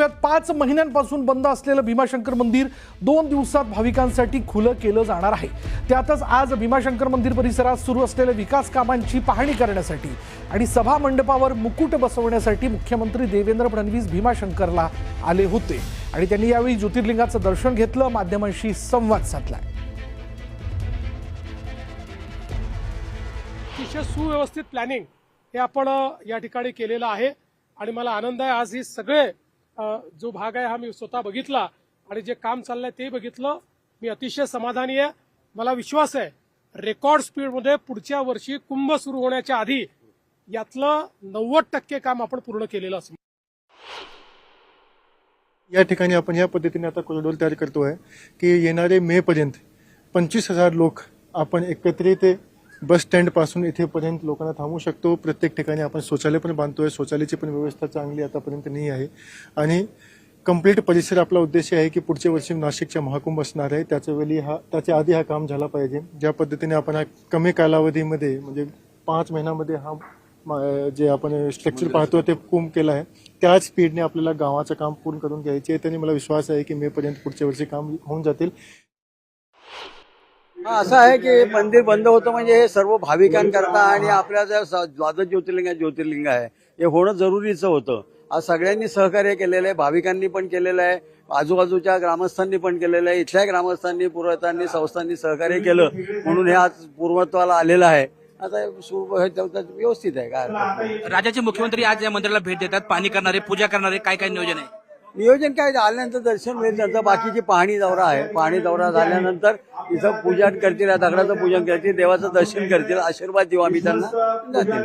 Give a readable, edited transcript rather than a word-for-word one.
पाहूयात 5 महिन्यांपासून बंद असलेलं भीमाशंकर मंदिर 2 दिवसात भाविकांसाठी खुलं केलं जाणार आहे। त्यातच आज भीमाशंकर मंदिर परिसरात सुरू असलेल्या विकास कामांची पाहणी करण्यासाठी आणि सभा मंडपावर मुकुट बसवण्यासाठी मुख्यमंत्री देवेंद्र फडणवीस भीमाशंकरला आले होते आणि त्यांनी यावेळी ज्योतिर्लिंगाचं दर्शन घेतलं, माध्यमांशी संवाद साधला। अतिशय सुव्यवस्थित प्लॅनिंग हे आपण या ठिकाणी केलेलं आहे आणि मला आनंद आहे आज हे सगळे जो भाग आहे हा मी स्वतः बघितला आणि जे काम चाललंय ते बघितलं। मी अतिशय समाधानी आहे। मला विश्वास आहे रेकॉर्ड स्पीडमध्ये पुढच्या वर्षी कुंभ सुरू होण्याच्या आधी यातलं 90% काम आपण पूर्ण केलेलं असेल। या ठिकाणी आपण या पद्धतीने आता कॉरिडॉर तयार करतोय की येणारे मे पर्यंत 25,000 लोक आपण एकत्रित बस स्टँड पासून इथेपर्यंत लोकांना थांबवू शकतो। प्रत्येक ठिकाणी आपण शौचालय पण बांधतोय, शौचालयाची पण व्यवस्था चांगली आतापर्यंत नाही आहे आणि कंप्लीट परिसर आपला उद्देश आहे की पुढच्या वर्षी नाशिकच्या महाकुंभ असणार आहे, त्याच्या आधी हा काम झाला पाहिजे। ज्या पद्धतीने आपण कमी कालावधीमध्ये म्हणजे 5 महिन्यामध्ये हा जे आपण स्ट्रक्चर पाहतो ते कुंभ केला आहे, त्याच स्पीडने आपल्याला गावाचं काम पूर्ण करून घ्यायचे आहे। त्यांनी मला विश्वास आहे की मे पर्यंत पुढच्या वर्षी काम होऊन जातील। असं आहे की मंदिर बंद होतं म्हणजे हे सर्व भाविकांकरता आणि आपल्या ज्या द्वादश ज्योतिर्लिंग आहे हे होणं जरुरीचं होतं। आज सगळ्यांनी सहकार्य केलेलं आहे, भाविकांनी पण केलेलं आहे, आजूबाजूच्या ग्रामस्थांनी पण केलेलं आहे, इथल्या ग्रामस्थांनी पुरोहितांनी संस्थांनी सहकार्य केलं म्हणून हे आज पूर्णत्वाला आलेलं आहे। आता व्यवस्थित आहे। काय राज्याचे मुख्यमंत्री आज या मंदिराला भेट देतात, पाणी करणारे, पूजा करणारे, काय काय नियोजन आहे? नियोजन काय आल्यानंतर दर्शन होईल, नंतर बाकीची पाहणी दौरा आहे। पाहणी दौरा झाल्यानंतर इथं पूजन करतील, दगडाचं पूजन करतील, देवाचं दर्शन करतील, आशीर्वाद देऊ आम्ही त्यांना जातील।